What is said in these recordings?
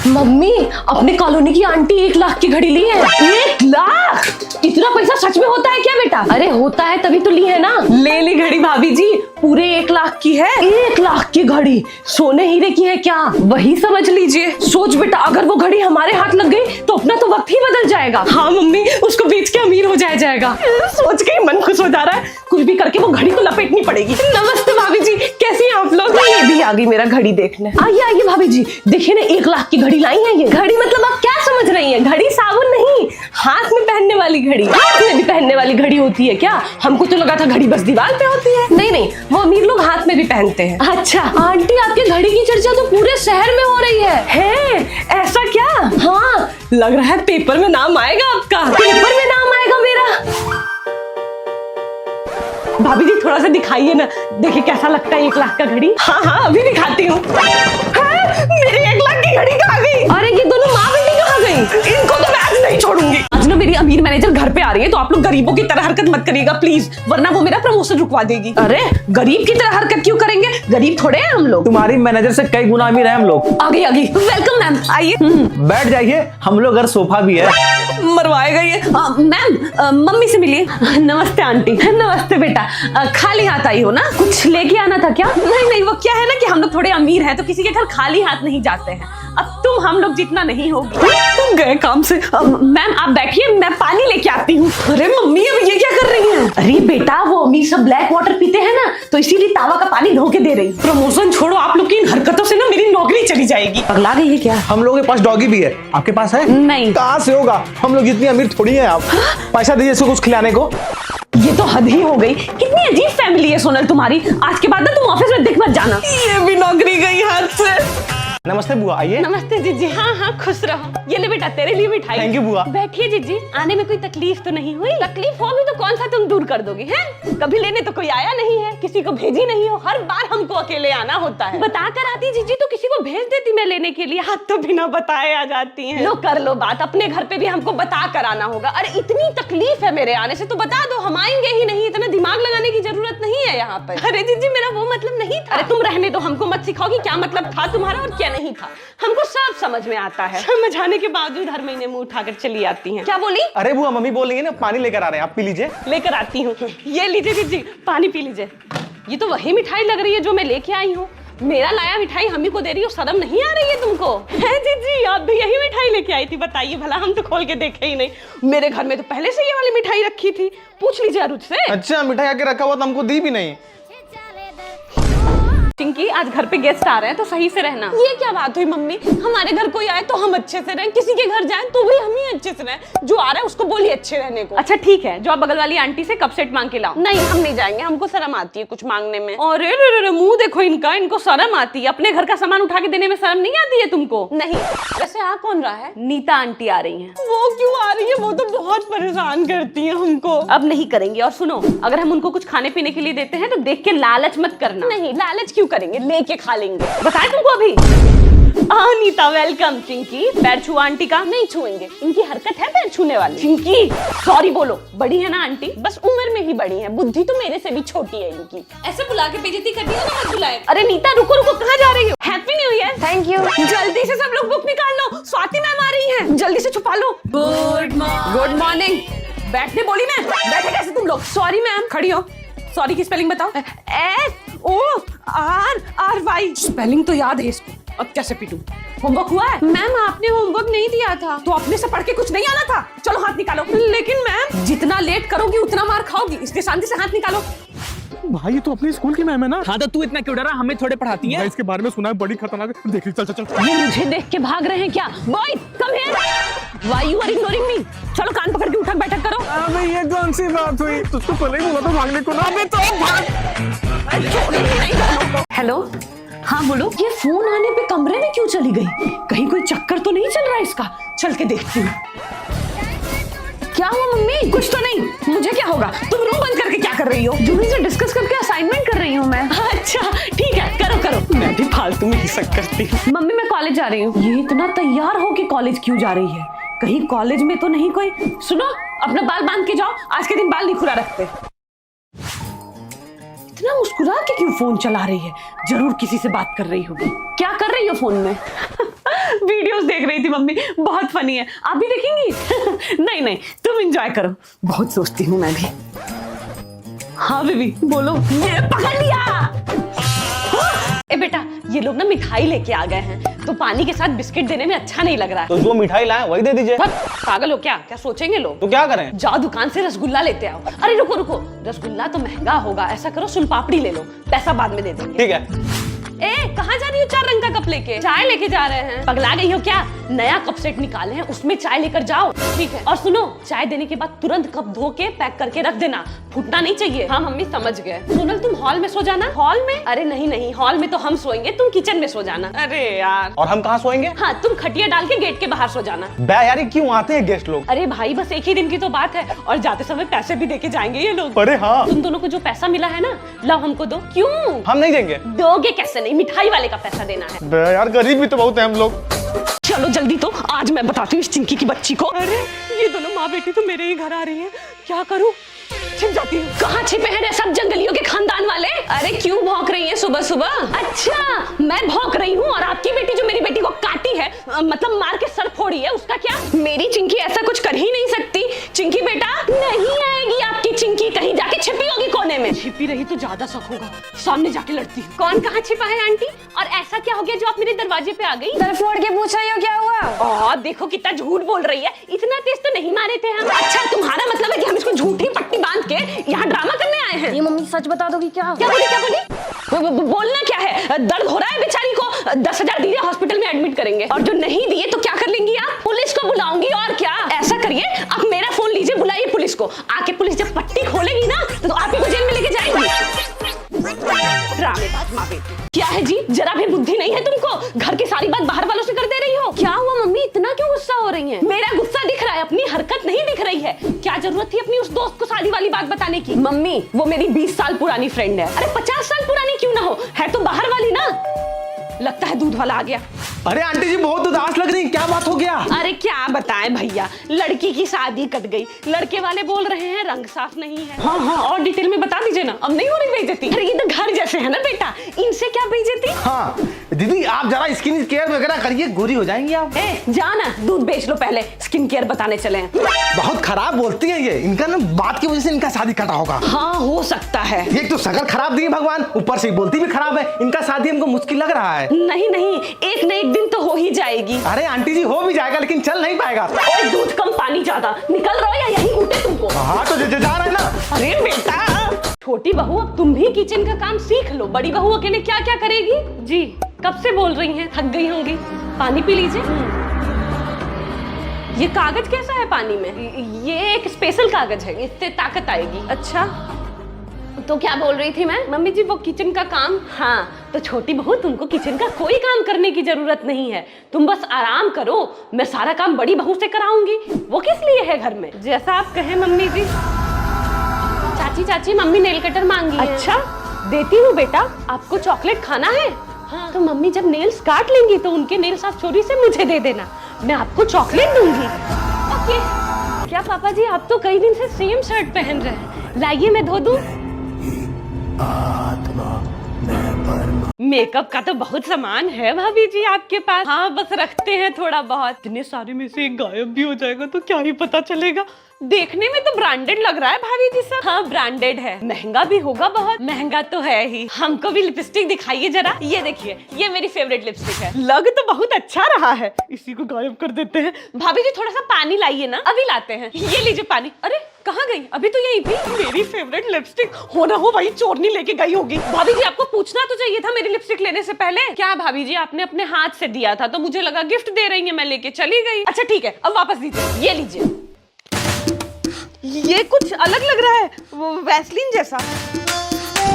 Mummy, अपने colony की aunty 1 lakh की घड़ी ली है। 1 लाख? इतना पैसा सच में होता है क्या बेटा? अरे होता है तभी तो ली है ना। ले ली घड़ी भाभी जी, पूरे 1 लाख की है। 1 लाख की घड़ी सोने हीरे की है क्या? वही समझ लीजिए। सोच बेटा, अगर वो घड़ी हमारे हाथ लग गई तो अपना तो वक्त ही बदल जाएगा। हाँ मम्मी, उसको बेच के अमीर हो जाएगा। सोच के ही मन खुश हो जा रहा है। कुछ भी करके वो घड़ी तो लपेटनी पड़ेगी। नमस्ते भाभी जी, कैसी हैं आप लोग? ये भी आ गई मेरा घड़ी देखने। आइए आइए भाभी जी, देखिए ना 1 लाख की घड़ी लाई है ये। घड़ी मतलब आप क्या समझ रही हैं? घड़ी साबुन नहीं, हाथ में पहनने वाली घड़ी। हाथ में भी पहनने वाली घड़ी होती है क्या? हमको तो लगा था घड़ी बस दीवार पे होती है। नहीं नहीं, वो अमीर लोग हाथ में भी पहनते हैं। अच्छा आंटी, आपके घड़ी की चर्चा तो पूरे शहर में हो रही है। ऐसा क्या? हाँ, लग रहा है पेपर में नाम आएगा आपका। पेपर में नाम आएगा मेरा। भाभी जी थोड़ा सा दिखाइए ना, देखिए कैसा लगता है 1 लाख का घड़ी। हाँ हाँ, अभी दिखाती हूँ। मेरी 1 लाख की घड़ी कहाँ गई? अरे ये दोनों माँ बेटी कहाँ गई? इनको तो मैं आज नहीं छोड़ूंगी। आज ना मेरी अमीर मैनेजर घर पे आ रही है, तो आप लोग गरीबों की तरह हरकत मत करिएगा प्लीज, वरना वो मेरा प्रमोशन रुकवा देगी। अरे गरीब की तरह हरकत क्यों करेंगे? गरीब थोड़े हैं हम लोग। तुम्हारी मैनेजर से कई गुना अमीर है हम लोग। आ गई वेलकम मैम, आइए। बैठ जाइए, हम लोग घर सोफा भी है। मरवाएगा ये। मैम, मम्मी से मिलिए। नमस्ते आंटी। नमस्ते बेटा, खाली हाथ आई हो ना? कुछ लेके आना था क्या? नहीं नहीं, वो क्या है ना कि हम लोग थोड़े अमीर हैं, तो किसी के घर खाली हाथ नहीं जाते हैं। अब तुम हम लोग जितना नहीं होगी। तुम गए काम से। मैम आप बैठिए, मैं पानी लेके आती हूँ। अरे मम्मी, अब ये क्या कर रही हैं? अरे बेटा, वो अमीर सब ब्लैक वाटर पीते हैं ना, तो इसीलिए तावा का पानी धो के दे रही। प्रमोशन छोड़ो, आप लोग की इन हरकतों से ना मेरी नौकरी चली जाएगी। पगला गई है क्या? हम लोगों के पास डॉगी भी है, आपके पास है? नहीं। कहाँ से होगा? हम लोग इतनी अमीर थोड़ी हैं। आप पैसा दीजिए इसको कुछ खिलाने को। ये तो हद ही हो गई। कितनी अजीब फैमिली है सोनल तुम्हारी। आज के बाद ना तुम ऑफिस में दिख मत जाना। ये भी नौकरी गई हाथ से। नमस्ते बुआ, आइए। नमस्ते जीजी। हाँ हाँ, खुश रहो। ये ले बेटा, तेरे लिए मिठाई। थैंक यू बुआ। बैठिए जीजी। आने में कोई तकलीफ तो नहीं हुई? तकलीफ होगी तो कौन सा तुम दूर कर दोगी हैं? कभी लेने तो कोई आया नहीं है, किसी को भेजी नहीं हो। हर बार हमको अकेले आना होता है। बता कर आती जीजी तो किसी को भेज देती मैं लेने के लिए। हाथ तो बिना बताए आ जाती हैं। लो कर लो बात, अपने घर पे भी हमको बता कर आना होगा। अरे इतनी तकलीफ है मेरे आने से तो बता दो, हम आएंगे ही नहीं। इतना दिमाग लगाने की जरूरत नहीं है यहाँ पर। अरे जीजी, मेरा वो मतलब नहीं था। अरे तुम रहने दो, हमको मत सिखाओ कि क्या मतलब था तुम्हारा और क्या नहीं था। हमको सब समझ में आता है। समझ आने के बावजूद हर महीने मुंह उठाकर चली आती हैं। क्या बोली? अरे बुआ, मम्मी बोल रही है ना, पानी लेकर आ रहे हैं, आप पी लीजिए। लेकर आती हूँ। ये लीजिए दीदी, पानी पी लीजिए। ये तो वही मिठाई लग रही है जो मैं लेके आई हूँ। मेरा लाया मिठाई हम ही को दे रही हो, शर्म नहीं आ रही है तुमको? है जीजी, आप भी यही मिठाई लेके आई थी? बताइए भला, हम तो खोल के देखे ही नहीं। मेरे घर में तो पहले से ये वाली मिठाई रखी थी, पूछ लीजिए अरुज से। अच्छा, मिठाई आके रखा हुआ तो हमको दी भी नहीं। चिंकी, आज घर पे गेस्ट आ रहे हैं तो सही से रहना। ये क्या बात हुई मम्मी? हमारे घर कोई आए तो हम अच्छे से रहें, किसी के घर जाएं तो भी हम ही अच्छे से रहें। जो आ रहा है उसको बोलिए अच्छे रहने को। अच्छा ठीक है, जो आप बगल वाली आंटी से कप सेट मांग के लाओ। नहीं, हम नहीं जाएंगे, हमको शर्म आती है कुछ मांगने में। और मुंह देखो इनका, इनको शर्म आती है। अपने घर का सामान उठा के देने में शर्म नहीं आती है तुमको? नहीं। वैसे आ कौन रहा है? नीता आंटी आ रही है। वो क्यों आ रही है? वो तो बहुत परेशान करती है हमको। अब नहीं करेंगे। और सुनो, अगर हम उनको कुछ खाने पीने के लिए देते हैं तो देख के लालच मत करना। नहीं, लालच क्यों करेंगे, लेके खा लेंगे। बताएं तुमको अभी। नीता वेलकम। चिंकी, पैर छुआ आंटी का। नहीं छुएंगे, इनकी हरकत है पैर छूने वाली। चिंकी सॉरी बोलो। बड़ी है ना आंटी, बस उम्र में ही बड़ी है, बुद्धि तो मेरे से भी छोटी है इनकी। ऐसे बुला के बेइज्जती करती है ना, मत बुलाए। अरे नीता रुको रुको, कहाँ जा रही हो? Happy new year. Thank you. जल्दी से सब लोग बुक निकाल लो, स्वाति मैम आ रही है, जल्दी से छुपा लो। Good morning. बैठने बोली मैं, बैठे कैसे तुम लोग? Sorry ma'am. खड़ी हो। सॉरी की स्पेलिंग बताओ। SORRY। स्पेलिंग तो याद है इसको, अब कैसे पीटूं? होमवर्क हुआ है? मैम आपने होमवर्क नहीं दिया था। तो अपने से पढ़ के कुछ नहीं आना था? चलो हाथ निकालो। लेकिन मैम, जितना लेट करोगी उतना मार खाओगी, इसलिए शांति से हाथ निकालो। भाई ये तो अपने स्कूल की मैम है ना? हाँ तो तू इतना क्यों डरा? हमें थोड़े पढ़ाती है। इसके बारे में सुना है, बड़ी खतरनाक है। देख चल चल चल। ये मुझे देख के भाग रहे हैं क्या? Boy come here. Why you are ignoring me? चलो कान पकड़ के उठक बैठक करो। अबे ये कौन सी बात हुई? तुझको पहले ही बोला था भागने को ना। अबे तो हेलो, हाँ बोलो। ये फोन आने पे कमरे में क्यों चली गई? कहीं कोई चक्कर तो नहीं चल रहा है इसका? चल के देखती हूँ। क्या हुआ मम्मी? कुछ तो नहीं। मुझे क्या होगा? तुम रूम बंद करके क्या कर रही हो? जूही से डिस्कस करके असाइनमेंट कर रही हूँ मैं। अच्छा ठीक है, करो करो। मैं भी फालतू में हिसक करती हूँ। मम्मी मैं कॉलेज जा रही हूँ। ये इतना तैयार हो कि कॉलेज क्यों जा रही है? कहीं कॉलेज में तो नहीं कोई? सुनो, अपना बाल बांध के जाओ, आज के दिन बाल नहीं खुला रखते। इतना मुस्कुरा के क्यों फोन चला रही है? जरूर किसी से बात कर रही होगी। क्या कर रही हो फोन में? वीडियोस देख रही थी मम्मी, बहुत फनी है, आप भी देखेंगी? नहीं नहीं, तुम एंजॉय करो, बहुत सोचती हूँ मैं भी। हाँ बेबी बोलो। ये पकड़ लिया। ए बेटा, ये लोग ना मिठाई लेके आ गए हैं, तो पानी के साथ बिस्किट देने में अच्छा नहीं लग रहा है। तो जो मिठाई लाए वही दे दीजिए। पागल हो क्या? क्या सोचेंगे लोग? तो क्या करें? जाओ दुकान से रसगुल्ला लेते आओ। अरे रुको रुको, रसगुल्ला तो महंगा होगा, ऐसा करो सुन पापड़ी ले लो, पैसा बाद में दे देंगे। ठीक है। ए कहाँ जा रही हो 4 रंग का कप लेके? चाय लेके जा रहे हैं। पगला गई हो क्या? नया कप सेट निकाले हैं, उसमें चाय लेकर जाओ। ठीक है। और सुनो, चाय देने के बाद तुरंत कप धो के पैक करके रख देना, फूटना नहीं चाहिए। हाँ मम्मी समझ गए। सोनल तुम हॉल में सो जाना। हॉल में? अरे नहीं नहीं, हॉल में तो हम सोएंगे, तुम किचन में सो जाना। अरे यार। और हम कहाँ सोएंगे? हाँ तुम खटिया डाल के गेट के बाहर सो जाना। बे यार, क्यों आते हैं गेस्ट लोग? अरे भाई बस एक ही दिन की तो बात है, और जाते समय पैसे भी देके जाएंगे ये लोग। अरे हाँ। तुम दोनों को जो पैसा मिला है ना, लाओ हमको दो। क्यों? हम नहीं देंगे। दोगे कैसे नहीं, मिठाई वाले का पैसा देना है। बे यार, गरीब भी तो बहुत है हम लोग। चलो जल्दी, तो आज मैं बताती हूँ इस चिंकी की बच्ची को। अरे ये दोनों माँ बेटी तो मेरे ही घर आ रही हैं, क्या करूँ? छिप जाती हूँ। कहाँ छिपे हैं रे सब जंगलियों के खानदान वाले? अरे क्यों भौंक रही है सुबह सुबह? अच्छा मैं भौंक रही हूँ, और आपकी बेटी जो मेरी बेटी को काटी है, मतलब मार के सर फोड़ी है, उसका क्या? मेरी चिंकी ऐसा कुछ कर ही नहीं सकती। चिंकी बेटा नहीं आएगी आपकी चिंकी, कहीं जाके छिपी होगी कोने में। छिपी रही तो ज्यादा शक होगा, सामने जाके लड़ती हूँ। कौन कहाँ छिपा है आंटी? और ऐसा क्या हो गया जो आप मेरे दरवाजे पे आ गई? सर फोड़ के पूछ रही हो क्या हुआ? देखो कितना झूठ बोल रही है, इतना तेज तो नहीं मारे थे हम। अच्छा तुम्हारा मतलब है कि हम इसको झूठी पट्टी बांध के यहाँ ड्रामा करने आए हैं? ये मम्मी सच बता दोगी क्या? क्या बोली क्या बोली? बोलना क्या है? दर्द हो रहा है बेचारी को, 10,000 दीजिए, हॉस्पिटल में एडमिट करेंगे। और जो नहीं दिए तो क्या कर लेंगी आप? पुलिस को बुलाऊंगी। और क्या? ऐसा करिए, आप मेरा फोन लीजिए, बुलाइए पुलिस को। आके पुलिस जब पट्टी खोलेगी ना तो आप ही को जेल में लेके जाएंगी। ड्रामेबाज माँ बेटी। क्या है जी, जरा भी बुद्धि नहीं है तुमको? घर की सारी बात बाहर वालों से कर दे रही हो। क्या हुआ मम्मी, इतना क्यों गुस्सा हो रही हैं? मेरा गुस्सा दिख रहा है, अपनी हरकत नहीं दिख रही है। क्या जरूरत थी अपनी उस दोस्त को शादी वाली बात बताने की? मम्मी वो मेरी 20 साल पुरानी फ्रेंड है। अरे 50 साल पुरानी क्यों ना हो, है तो बाहर वाली ना। लगता है दूध वाला आ गया। अरे आंटी जी बहुत उदास लग रही, क्या बात हो गया? अरे क्या बताएं भैया, लड़की की शादी कट गई, लड़के वाले बोल रहे हैं रंग साफ नहीं है। हाँ हाँ, और डिटेल में बता दीजिए ना, अब नहीं हो रही बेइज्जती। अरे ये तो घर जैसे है ना बेटा, इनसे क्या बेइज्जती? हाँ दीदी, आप जरा स्किन केयर वगैरह करिए, गोरी हो जाएंगी आप। जा ना, दूध बेच लो पहले, स्किन केयर बताने चले हैं। बहुत खराब बोलती है ये, इनका ना बात की वजह से इनका शादी कटा होगा। हाँ हो सकता है। ये तो शक्ल खराब दी भगवान, ऊपर से बोलती भी खराब है। इनका शादी हमको मुश्किल लग रहा है। नहीं नहीं, एक न एक दिन तो हो ही जाएगी। अरे आंटी जी हो भी जाएगा, लेकिन चल नहीं पाएगा। और दूध कम पानी ज्यादा, निकल रहो या यहीं कूटे तुमको? हाँ तो जा रहा है ना। अरे बेटा, छोटी बहू अब तुम भी किचन का काम सीख लो, बड़ी बहू अकेले क्या क्या करेगी? जी कब से बोल रही हैं, थक गई होंगी, पानी पी लीजिए। ये कागज कैसा है पानी में? ये एक स्पेशल कागज है, इससे ताकत आएगी। अच्छा तो क्या बोल रही थी मैं? मम्मी जी वो किचन का काम। हाँ तो छोटी बहू तुमको किचन का कोई काम करने की जरूरत नहीं है, तुम बस आराम करो, मैं सारा काम बड़ी बहू से कराऊंगी। वो किस लिए है घर में? जैसा आप कहें मम्मी जी। चाची चाची मम्मी नेल कटर मांगी है। अच्छा देती हूँ बेटा। आपको चॉकलेट खाना है? हाँ तो मम्मी जब नेल्स काट लेंगी तो उनके नेल्स आप चोरी से मुझे दे देना, मैं आपको चॉकलेट दूंगी। ओके। क्या पापा जी आप तो कई दिन से सेम शर्ट पहन रहे हैं, लाइए मैं धो दूं। मेकअप का तो बहुत सामान है भाभी जी आपके पास। हाँ बस रखते हैं थोड़ा बहुत। इतने सारे में से एक गायब भी हो जाएगा तो क्या ही पता चलेगा। देखने में तो ब्रांडेड लग रहा है भाभी जी सब। हाँ ब्रांडेड है, महंगा भी होगा बहुत। महंगा तो है ही। हमको भी लिपस्टिक दिखाइए जरा। ये देखिए, ये मेरी फेवरेट लिपस्टिक है। लग तो बहुत अच्छा रहा है, इसी को गायब कर देते हैं। भाभी जी थोड़ा सा पानी लाइए ना। अभी लाते हैं, ये लीजिए पानी। अरे कहाँ गई? अभी तो यही थी। मेरी फेवरेट लिपस्टिक हो ना हो वही चोरनी लेके गई होगी। भाभी जी आपको पूछना तो चाहिए था मेरी लिपस्टिक लेने से पहले। क्या भाभी जी आपने अपने हाथ से दिया था तो मुझे लगा गिफ्ट दे रही है, मैं लेके चली गई। अच्छा ठीक है, अब वापस दीजिए। ये लीजिए। ये कुछ अलग लग रहा है, वो वैसलीन जैसा।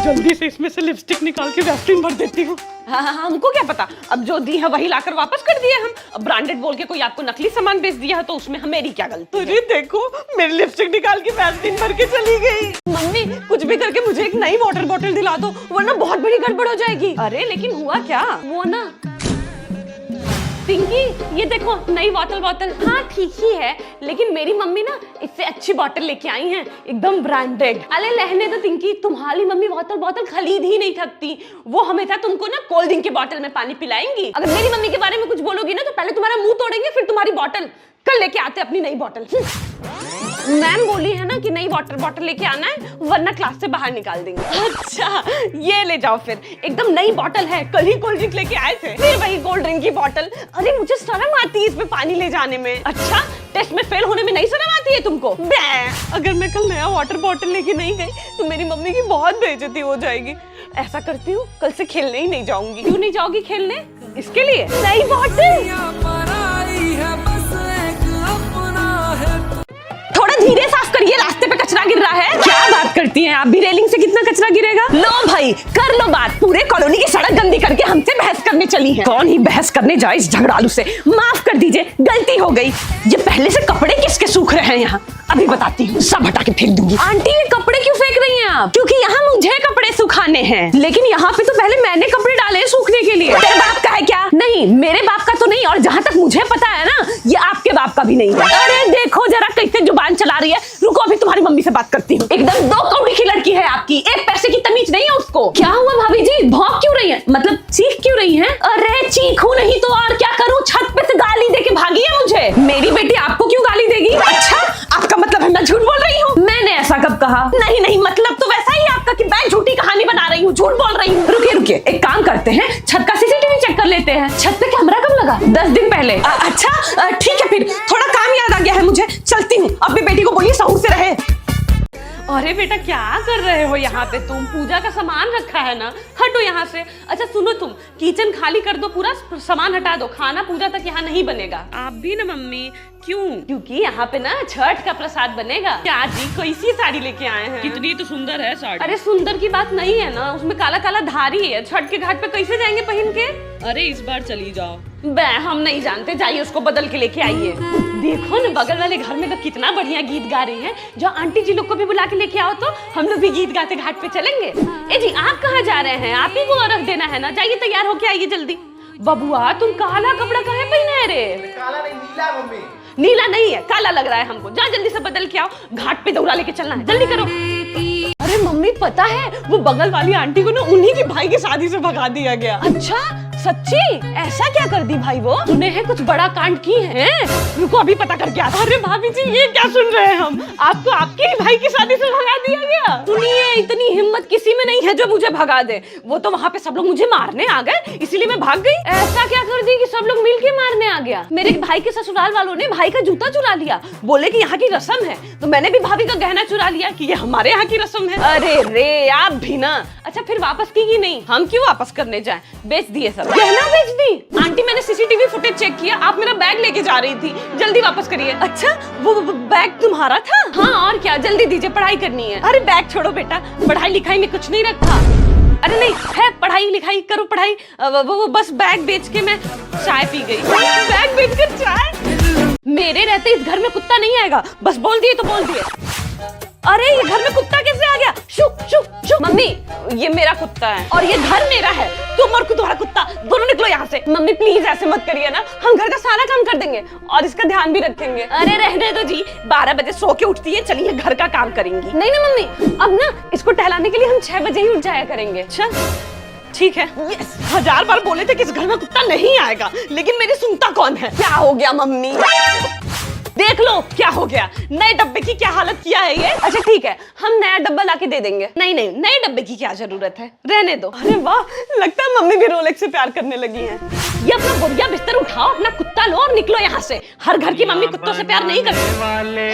जल्दी से इसमें से लिपस्टिक निकाल के वैसलीन भर देती हूँ। हाँ हमको क्या पता, अब जो दी है वही लाकर वापस कर दिए हम। अब ब्रांडेड बोल के कोई आपको नकली सामान बेच दिया है तो उसमें मेरी क्या गलती? अरे देखो मेरी लिपस्टिक निकाल के वैसलीन भर के चली गई। मम्मी कुछ भी करके मुझे एक नई वाटर बॉटल दिला दो, वरना बहुत बड़ी गड़बड़ हो जाएगी। अरे लेकिन हुआ क्या? वो ना पिंकी ये देखो नई बोतल। हाँ ठीक ही है, लेकिन मेरी मम्मी ना इससे अच्छी बोतल लेके आई हैं, एकदम ब्रांडेड। अरे रहने दो पिंकी, तुम्हारी मम्मी बोतल खरीद ही नहीं थकती। वो हमेशा तुमको ना कोल्ड ड्रिंक की बोतल में पानी पिलाएंगी। अगर मेरी मम्मी के बारे में कुछ बोलोगी ना तो पहले तुम्हारा मुंह तोड़ेंगे, फिर तुम्हारी बोतल। कल लेके आते अपनी नई बोतल। मैम बोली है ना कि नई बोतल लेके आना है, वरना क्लास से बाहर निकाल देंगे। अच्छा ये ले जाओ फिर, एकदम नई बोतल है, कल ही कोल्ड ड्रिंक लेके आए थे, फिर वही कोल्ड ड्रिंक की बोतल। अरे मुझे शर्म आती है इसमें पानी ले जाने में। अच्छा टेस्ट में फेल होने में नहीं शर्म आती है तुमको? अगर मैं कल नया वाटर बॉटल लेके नहीं गई तो मेरी मम्मी की बहुत बेइज्जती हो जाएगी। ऐसा करती हूँ, कल से खेलने ही नहीं जाऊंगी। क्यों नहीं जाओगी खेलने? इसके लिए नई बोतल। थोड़ा धीरे साफ करिए, रास्ते पे कचरा गिर रहा है। क्या बात करती हैं आप भी, रेलिंग से कितना कचरा गिरेगा। लो भाई कर लो बात, पूरे कॉलोनी की सड़क गंदी करके हमसे बहस करने चली है। कौन ही बहस करने जाए इस झगड़ालू से। माफ कर दीजिए, गलती हो गई। ये पहले से कपड़े किसके सूख रहे हैं यहाँ, अभी बताती हूँ, सब हटा के फेंक दूंगी। आंटी ये कपड़े क्यों फेंक रही हैं आप? क्योंकि यहाँ मुझे कपड़े सुखाने हैं, लेकिन यहाँ पे तो पहले मैंने कपड़े डाले हैं सूखने के लिए। तेरे बाप का है क्या? नहीं मेरे बाप का तो नहीं, और जहाँ तक मुझे पता है ना ये आपके बाप का भी नहीं है। अरे देखो जरा कैसे जुबान चला रही है। रुको अभी तुम्हारी मम्मी से बात करती हूँ। एकदम दो कौड़ी की लड़की है आपकी, एक पैसे की तमीज नहीं है उसको। क्या हुआ भाभी जी, भौंक क्यों रही है, मतलब चीख क्यों रही है? अरे चीखू नहीं तो और क्या करूँ, छत पे से गाली देके भागी है मुझे। मेरी बेटी आपको क्यों गाली देगी? अच्छा आपका मतलब है मैं झूठ बोल रही हूँ? मैंने ऐसा कब कहा? नहीं मतलब तो वैसा ही आपका कि मैं झूठी कहानी बना रही हूँ, झूठ बोल रही हूँ। रुकिए एक काम करते हैं, छत का सीसीटीवी चेक कर लेते हैं। छत पे कैमरा कब लगा? 10 दिन पहले। अच्छा ठीक है, फिर थोड़ा काम याद आ गया है मुझे, चलती हूँ। अपनी बेटी को बोलिए सहूर से रहे। अरे बेटा क्या कर रहे हो यहाँ पे तुम? पूजा का सामान रखा है ना, हटो यहाँ से। अच्छा सुनो, तुम किचन खाली कर दो, पूरा सामान हटा दो, खाना पूजा तक यहाँ नहीं बनेगा। आप भी ना मम्मी। क्यों? क्योंकि यहाँ पे ना छठ का प्रसाद बनेगा। क्या जी कैसी साड़ी लेके आए हैं? कितनी तो सुंदर है साड़ी। अरे सुंदर की बात नहीं है ना, उसमें काला काला धारी है। छठ के घाट पे कैसे जाएंगे पहन के? अरे इस बार चली जाओ। हम नहीं जानते, जाइए उसको बदल के लेके आइए। देखो ना बगल वाले घर में तो कितना बढ़िया गीत गा रही हैं। जो आंटी जी लोग को भी बुला के लेके आओ तो हम लोग भी गीत गाते घाट पे चलेंगे। ए जी आप कहाँ जा रहे हैं? आप ही को अर्घ देना है ना, जाइए तैयार होके आइए जल्दी। बबुआ तुम काला कपड़ा काहे पहना है रे? काला नहीं नीला मम्मी। नीला नहीं है, काला लग रहा है हमको। जा जल्दी से बदल के आओ, घाट पे दौरा लेके चलना है, जल्दी करो। अरे मम्मी पता है वो बगल वाली आंटी को ना उन्हीं के भाई की शादी से भगा दिया गया। अच्छा सच्ची? ऐसा क्या कर दी भाई वो? सुने हैं कुछ बड़ा कांड की है। रुको अभी पता करके आता। अरे भाभी जी ये क्या सुन रहे हैं हम? आपको आपके ही भाई की शादी से भगा दिया गया? सुनिए इतनी हिम्मत किसी में नहीं है जो मुझे भगा दे। वो तो वहाँ पे सब लोग मुझे मारने आ गए, इसीलिए मैं भाग गई। ऐसा क्या कर दी कि सब लोग मिल के मारने आ गया? मेरे भाई के ससुराल वालों ने भाई का जूता चुरा लिया, बोले कि यहाँ की रस्म है, तो मैंने भी भाभी का गहना चुरा लिया कि ये हमारे यहाँ की रस्म है। अरे रे आप भी ना। अच्छा फिर वापस की कि नहीं? हम क्यों वापस करने जाए, बेच दिए सब। गहना बेच दी? आंटी मैंने सीसीटीवी फुटेज चेक किया, आप मेरा बैग लेके जा रही थी, जल्दी वापस करिए। अच्छा वो बैग तुम्हारा था? हाँ और क्या, जल्दी दीजिए, पढ़ाई करनी है। अरे बैग छोड़ो बेटा, पढ़ाई लिखाई में कुछ नहीं रखा। अरे नहीं है, पढ़ाई लिखाई करो, पढ़ाई। वो बस बैग बेच के मैं चाय पी गई। बैग बेच कर चाय? मेरे रहते इस घर में कुत्ता नहीं आएगा, बस बोल दिए तो बोल दिए। अरे ये घर में कुत्ता कैसे आ गया? शुक शुक शुक। मम्मी ये मेरा कुत्ता है और ये घर मेरा है। तुम और तुम्हारा कुत्ता दोनों निकलो यहाँ से। मम्मी प्लीज ऐसे मत करिए ना, हम घर का सारा काम कर देंगे और इसका ध्यान भी रखेंगे। अरे रहने दो जी, 12 बजे सो के उठती है, चलिए घर का काम करेंगी। नहीं ना मम्मी, अब ना इसको टहलाने के लिए हम 6 बजे ही उठ जाया करेंगे। अच्छा ठीक है। 1000 बार बोले थे कि इस घर में कुत्ता नहीं आएगा, लेकिन मेरी सुनता कौन है? क्या हो गया मम्मी? देख लो क्या हो गया, नए डब्बे की क्या हालत किया है ये। अच्छा ठीक है, हम नया डब्बा लाके दे देंगे। नहीं नए डब्बे की क्या जरूरत है, रहने दो। अरे वाह, लगता है मम्मी भी रोलेक्स से प्यार करने लगी हैं। ये अपना बोरिया बिस्तर उठाओ, अपना कुत्ता लो और निकलो यहाँ से। हर घर की मम्मी कुत्तों से प्यार नहीं करती। वाले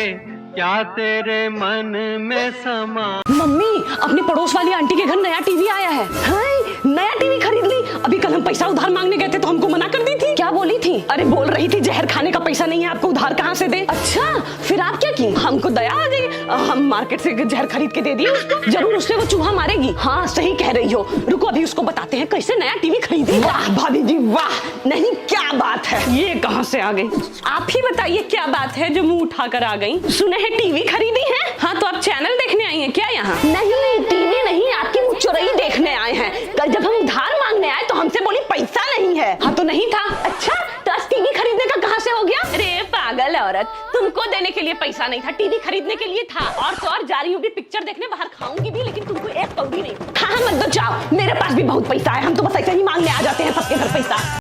क्या तेरे मन में समा। मम्मी अपनी पड़ोस वाली आंटी के घर नया टीवी आया है। हाय नया टीवी खरीद ली। अभी कल हम पैसा उधार मांगने गए थे तो हमको मना कर दी थी। क्या बोली थी? अरे बोल रही थी जहर खाने का पैसा नहीं है, आपको उधार कहाँ से दे। अच्छा फिर आप क्या की? हमको दया आ गई, हम मार्केट से जहर खरीद के दे दिए उसको। जरूर उससे वो चूहा मारेगी। हाँ सही कह रही हो, रुको अभी उसको बताते हैं कैसे नया टीवी खरीदी। वाह भाभी जी वाह, नहीं क्या बात है, ये कहाँ से आ गई? आप ही बताइए क्या बात है जो मुंह उठाकर आ गई? सुने हैं टीवी खरीदी है? हाँ तो आप चैनल देखने आई हैं क्या यहाँ? नहीं टीवी नहीं, आपकी मुँह चोरई देखने आए हैं। कल जब हम उधार मांगने आए तो हमसे बोली पैसा नहीं है। हाँ तो नहीं था। अच्छा तो आज औरत, तुमको देने के लिए पैसा नहीं था, टीवी खरीदने के लिए था, और तो और जा रही हूँ भी पिक्चर देखने, बाहर खाऊंगी भी, लेकिन तुमको एक कौड़ी नहीं। हाँ मत दो, जाओ, मेरे पास भी बहुत पैसा है, हम तो बस ऐसे ही मांगने आ जाते हैं सबके घर पैसा।